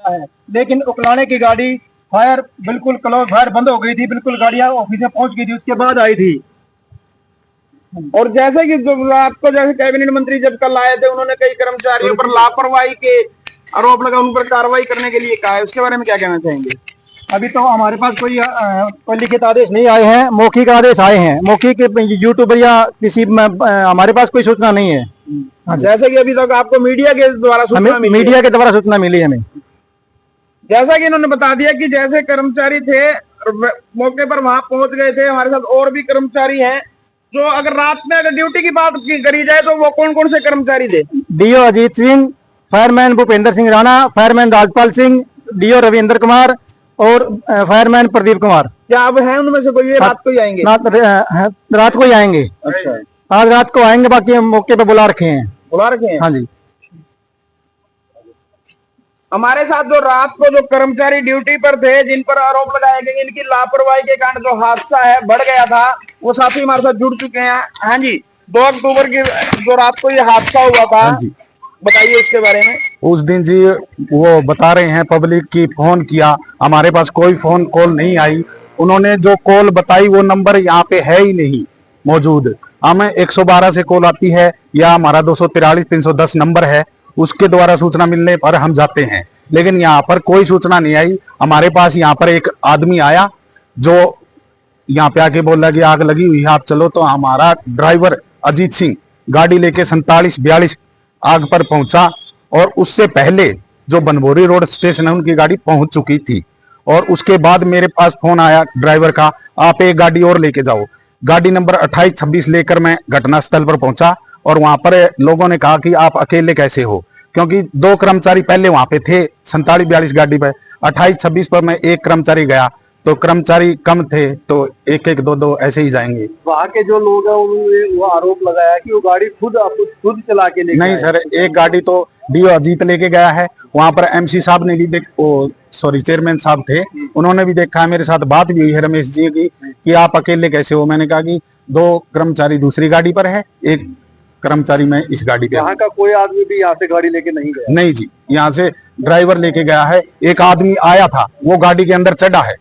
है, लेकिन उकलाने की गाड़ी फायर बिल्कुल क्लोज फायर बंद हो गई थी, बिल्कुल गाड़ियां ऑफिस में पहुंच गई थी, उसके बाद आई थी। और जैसे कि जो रात को जैसे कैबिनेट मंत्री जब कल आए थे, उन्होंने कई कर्मचारियों पर लापरवाही के आरोप लगा, उन पर कार्रवाई करने के लिए कहा है, उसके बारे में क्या कहना चाहेंगे? अभी तो हमारे पास कोई लिखित आदेश नहीं आए हैं, मौखिक आदेश आए हैं। मौखिक यूट्यूबर या किसी हमारे पास कोई सूचना नहीं है। हाँ, जैसे कि अभी तक आपको मीडिया के द्वारा सूचना मिली है। मीडिया के द्वारा सूचना मिली है हमें। जैसा कि इन्होंने बता दिया कि जैसे कर्मचारी थे मौके पर वहां पहुंच गए थे, हमारे साथ और भी कर्मचारी हैं जो अगर रात में अगर ड्यूटी की बात करी जाए तो वो कौन कौन से कर्मचारी थे? DO Ajit Singh, fireman Bhupendra Singh Rana, fireman Rajpal Singh, DO Ravindra Kumar और फायरमैन प्रदीप कुमार। क्या अब हैं उनमें से कोई? रात को ही आएंगे? रात को ही आएंगे। अच्छा, आज रात को आएंगे, बाकी हम मौके पे बुला रखे हैं। बुला रखे हैं? हाँ जी। हमारे साथ जो रात को जो कर्मचारी ड्यूटी पर थे, जिन पर आरोप लगाए गए इनकी लापरवाही के कारण जो हादसा है बढ़ गया था, वो साथी हमारे साथ जुड़ चुके हैं। हाँ जी, 2 अक्टूबर की जो रात को ये हादसा हुआ था, बताइए उसके बारे में। उस दिन जी वो बता रहे हैं पब्लिक की फोन किया, हमारे पास कोई फोन कॉल नहीं आई। उन्होंने जो कॉल बताई वो नंबर यहाँ पे है ही नहीं मौजूद। हमें 112 से कॉल आती है या हमारा 243 310 नंबर है, उसके द्वारा सूचना मिलने पर हम जाते हैं, लेकिन यहाँ पर कोई सूचना नहीं आई। हमारे पास यहाँ पर एक आदमी आया जो यहाँ पे आके बोला कि आग लगी हुई है, आप चलो। तो हमारा ड्राइवर अजीत सिंह गाड़ी लेके 4742 आग पर पहुंचा, और उससे पहले जो बनभोरी रोड स्टेशन है उनकी गाड़ी पहुंच चुकी थी। और उसके बाद मेरे पास फोन आया ड्राइवर का, आप एक गाड़ी और लेके जाओ। गाड़ी नंबर 2826 लेकर मैं घटनास्थल पर पहुंचा, और वहां पर लोगों ने कहा कि आप अकेले कैसे हो, क्योंकि 2 कर्मचारी पहले वहां पे थे 4742 गाड़ी पर। 2826 पर मैं एक कर्मचारी गया, तो कर्मचारी कम थे तो 1-1 2-2 ऐसे ही जाएंगे। वहाँ के जो लोग हैं उन्होंने वो आरोप लगाया कि वो गाड़ी खुद चला के लेके नहीं सर, एक गाड़ी तो डीओ अजीत लेके गया है। वहां पर एमसी साहब ने भी चेयरमैन साहब थे, उन्होंने भी देखा है। मेरे साथ बात भी हुई है रमेश जी की कि आप अकेले कैसे हो। मैंने कहा कि 2 कर्मचारी दूसरी गाड़ी पर है, 1 कर्मचारी में इस गाड़ी पे। यहाँ का कोई आदमी भी यहाँ से गाड़ी लेके नहीं गया? नहीं जी, यहाँ से ड्राइवर लेके गया है। एक आदमी आया था, वो गाड़ी के अंदर चढ़ा है,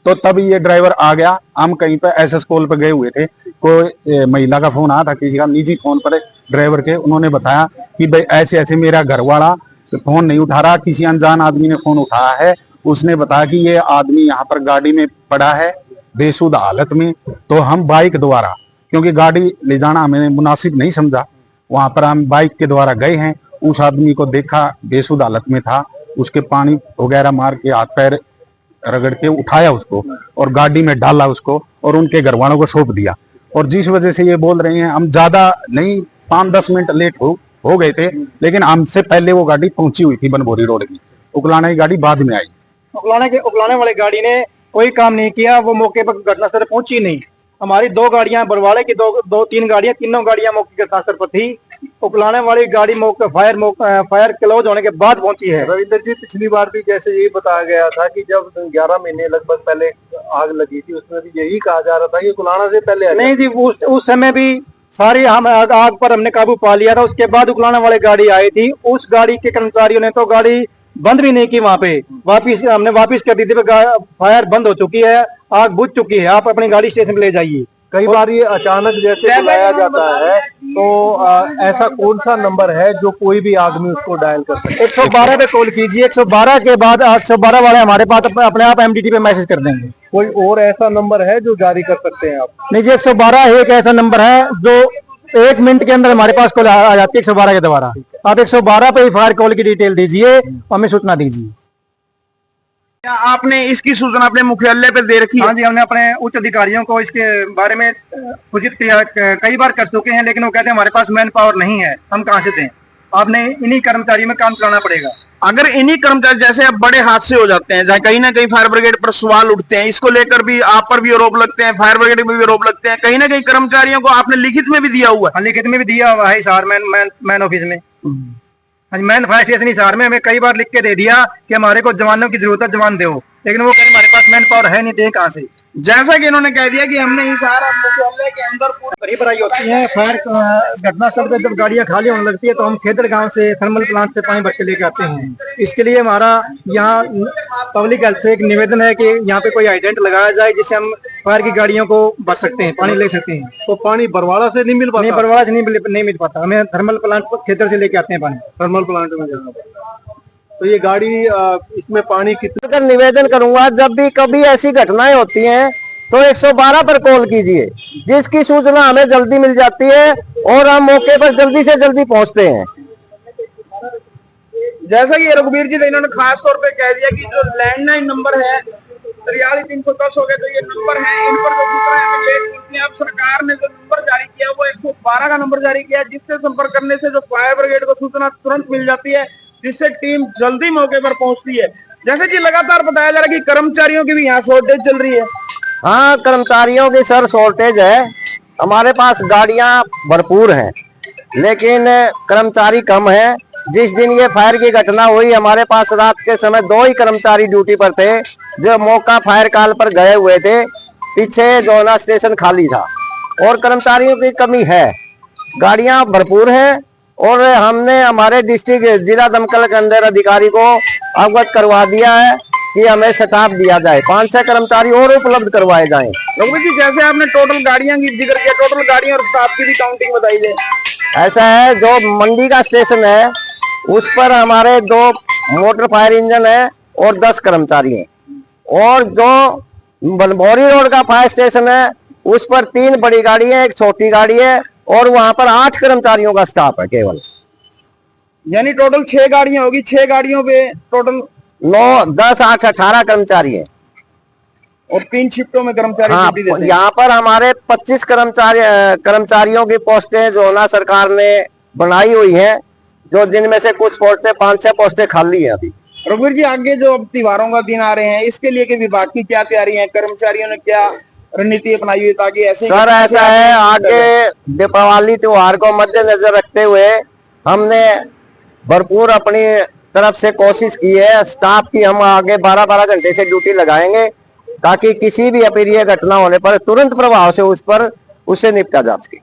तो तभी ये ड्राइवर आ गया। हम कहीं पे एसएस कॉल पे गए हुए थे, कोई महिला का फोन आया था किसी का निजी फोन पर ड्राइवर के, उन्होंने बताया कि भाई ऐसे ऐसे मेरा घर वाला फोन नहीं उठा रहा, किसी अनजान आदमी ने फोन उठाया है। उसने बताया कि ये आदमी यहाँ पर गाड़ी में पड़ा है बेसुध हालत में। तो हम बाइक द्वारा, क्योंकि गाड़ी ले जाना हमें मुनासिब नहीं समझा, वहां पर हम बाइक के द्वारा गए हैं। उस आदमी को देखा बेसुध हालत में था, उसके पानी वगैरह मार के हाथ पैर रगड़ के उठाया उसको और गाड़ी में डाला उसको, और उनके घर वालों को सौंप दिया। और जिस वजह से ये बोल रहे हैं, हम ज्यादा नहीं 5-10 मिनट लेट हो गए थे, लेकिन हमसे पहले वो गाड़ी पहुंची हुई थी बनभोरी रोड की। उकलाने की गाड़ी बाद में आई। उकलाने वाली गाड़ी ने कोई काम नहीं किया, वो मौके पर घटनास्थल पर पहुंची नहीं। हमारी 2 गाड़ियां, बरवाड़े की 2-3 गाड़ियां, तीनों गाड़ियां मौके के घटनास्थल पर थी। उकलाने वाली गाड़ी फायर क्लोज होने के बाद पहुंची है। रविंदर जी, पिछली बार भी जैसे यही बताया गया था कि जब 11 महीने लगभग पहले आग लगी थी, उसमें भी यही कहा जा रहा था कि उकलाना से पहले। नहीं जी, उस समय भी सारी हम आग पर हमने काबू पा लिया था। उसके बाद उकलाने वाली गाड़ी आई थी, उस गाड़ी के कर्मचारियों ने तो गाड़ी बंद भी नहीं की, वहां पे हमने वापिस कर दी थी। फायर बंद हो चुकी है, आग बुझ चुकी है, आप अपनी गाड़ी स्टेशन पे ले जाइए। कई बार ये अचानक जैसे बुलाया जाता है, तो ऐसा कौन सा नंबर है जो कोई भी आदमी उसको डायल कर सकता है? 112 पे कॉल कीजिए। 112 के बाद 112 वाले हमारे पास अपने आप एमडीटी पे मैसेज कर देंगे। कोई और ऐसा नंबर है जो जारी कर सकते हैं आप? नहीं जी, 112 एक ऐसा नंबर है जो 1 मिनट के अंदर हमारे पास कॉल आ जाती है 112 के द्वारा। आप 112 पे ही फायर कॉल की डिटेल दीजिए, हमें सूचना दीजिए। क्या आपने इसकी सूचना अपने मुख्यालय पे दे रखी है? हाँ जी, हमने अपने उच्च अधिकारियों को इसके बारे में सूचित किया, कई बार कर चुके हैं, लेकिन वो कहते हैं हमारे पास मैन पावर नहीं है, हम कहाँ से दें, आपने इन्हीं कर्मचारियों में काम कराना पड़ेगा। अगर इन्हीं कर्मचारी जैसे अब बड़े हादसे हो जाते हैं, जहाँ कहीं ना कहीं फायर ब्रिगेड पर सवाल उठते हैं, इसको लेकर भी आप पर भी आरोप लगते हैं, फायर ब्रिगेड पर भी आरोप लगते हैं, कहीं ना कहीं कर्मचारियों को आपने लिखित में भी दिया हुआ है? लिखित में भी दिया हुआ है सर, मैन ऑफिस में, मैन फायर स्टेशन हिसार में हमें कई बार लिख के दे दिया कि हमारे को जवानों की जरूरत है, जवान दो, लेकिन वो कह हमारे पास मैन पावर है नहीं, दे कहाँ से। जैसा कि इन्होंने कह दिया कि हमने हिसार मुख्यालय के अंदर पूरी भराई होती है। फायर घटना स्थल पे जब गाड़ियां खाली होने लगती है तो हम खेदड़ गांव से थर्मल प्लांट से पानी भर के लेके आते हैं। इसके लिए हमारा यहाँ पब्लिक हेल्थ से एक निवेदन है कि यहाँ पे कोई हाइडेंट लगाया जाए जिससे हम फायर की गाड़ियों को भर सकते हैं, पानी ले सकते हैं। तो पानी बरवाड़ा से नहीं मिल पाता? नहीं, बरवाड़ा से नहीं मिल पाता, हमें थर्मल प्लांट खेदड़ से लेके आते हैं पानी। थर्मल प्लांट में जाना पड़ता है। तो ये गाड़ी इसमें पानी कितना? निवेदन करूंगा, जब भी कभी ऐसी घटनाएं होती हैं तो 112 पर कॉल कीजिए, जिसकी सूचना हमें जल्दी मिल जाती है और हम मौके पर जल्दी से जल्दी पहुंचते हैं। जैसा कि रघुवीर जी ने इन्होंने खास तौर पे कह दिया कि जो लैंडलाइन नंबर है 43-310 हो गए, तो ये नंबर है, इन पर जो सूचना हमें लेट मिलती है। अब सरकार ने जो नंबर जारी किया वो 112 का नंबर जारी किया, जिससे संपर्क करने से जो फायर ब्रिगेड को सूचना तुरंत मिल जाती है, जिससे टीम जल्दी मौके पर पहुंचती है। जैसे कि लगातार बताया जा रहा है कि कर्मचारियों की भी यहाँ शॉर्टेज चल रही है। हाँ, कर्मचारियों की सर शॉर्टेज है। हमारे पास गाड़ियां भरपूर हैं लेकिन कर्मचारी कम है। जिस दिन ये फायर की घटना हुई, हमारे पास रात के समय 2 ही कर्मचारी ड्यूटी पर थे जो मौका फायर कॉल पर गए हुए थे। पीछे जोना स्टेशन खाली था और कर्मचारियों की कमी है। गाड़ियां भरपूर हैं और हमने हमारे डिस्ट्रिक्ट जिला दमकल के अंदर अधिकारी को अवगत करवा दिया है कि हमें स्टाफ दिया जाए, 5-6 कर्मचारी और उपलब्ध करवाए जाएं। रघुवीर जी, जैसे आपने टोटल गाड़ियां की जिक्र किया, टोटल गाड़ियां और स्टाफ की भी काउंटिंग बताई जाए। ऐसा है, जो मंडी का स्टेशन है उस पर हमारे 2 मोटर फायर इंजन है और 10 कर्मचारी हैं, और जो बनभौरी रोड का फायर स्टेशन है उस पर 3 बड़ी गाड़ी है, 1 छोटी गाड़ी है और वहां पर 8 कर्मचारियों का स्टाफ है केवल। यानी टोटल 6 गाड़ियां होगी, 6 गाड़ियों पे टोटल 9, 10, 8, 18 कर्मचारी हैं और 3 शिफ्टों में कर्मचारी हाँ, ड्यूटी देते हैं। यहाँ पर हमारे 25 कर्मचारियों की पोस्टें जो ना सरकार ने बनाई हुई हैं, जो जिनमें से कुछ पोस्टें 5-6 पोस्टें खाली हैं अभी। रघुवीर जी, आगे जो अब त्योहारों का दिन आ रहे हैं, इसके लिए कि विभाग की क्या तैयारी है, कर्मचारियों ने क्या रणनीति अपनाई हुई ताकि ऐसे सर ऐसा है, आगे दीपावली त्योहार को मद्देनजर रखते हुए हमने भरपूर अपनी तरफ से कोशिश की है। स्टाफ की हम आगे 12-12 घंटे से ड्यूटी लगाएंगे ताकि किसी भी अप्रिय घटना होने पर तुरंत प्रभाव से उससे निपटा जा सके।